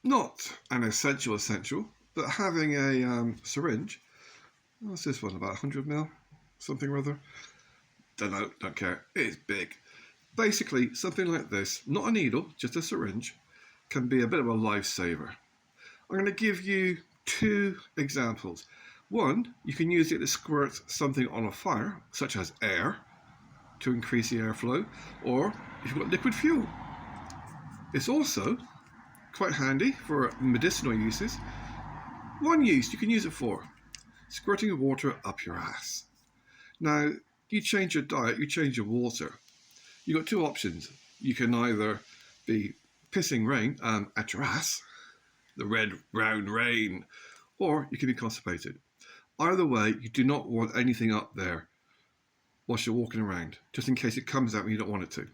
Not an essential, but having a syringe. What's this one, about 100 ml? Something or other? Don't know, don't care. It's big. Basically, something like this, not a needle, just a syringe, can be a bit of a lifesaver. I'm going to give you two examples. One, you can use it to squirt something on a fire, such as air, to increase the airflow, or if you've got liquid fuel. It's also quite handy for medicinal uses. One use you can use it for, squirting water up your ass. Now, you change your diet, you change your water. You've got two options. You can either be pissing rain at your ass, the red, brown rain, or you can be constipated. Either way, you do not want anything up there whilst you're walking around, just in case it comes out when you don't want it to.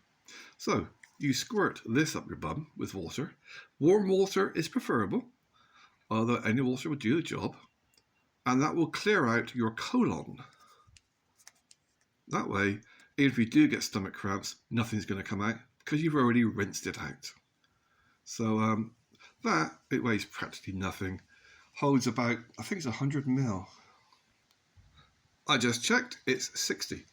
So, you squirt this up your bum with water. Warm water is preferable, although any water will do the job, and that will clear out your colon. That way, even if you do get stomach cramps, nothing's going to come out because you've already rinsed it out. So it weighs practically nothing. Holds about, I think it's 100 ml. I just checked, it's 60.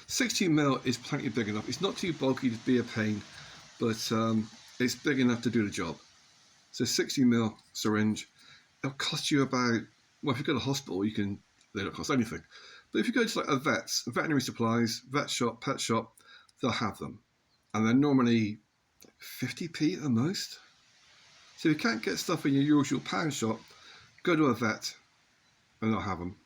60 ml is plenty big enough. It's not too bulky to be a pain, but it's big enough to do the job. So 60 ml syringe, it'll cost you about, well, if you go to the hospital, they don't cost anything. But if you go to like a veterinary supplies, vet shop, pet shop, they'll have them. And they're normally 50p at the most. So if you can't get stuff in your usual pound shop, go to a vet and they'll have them.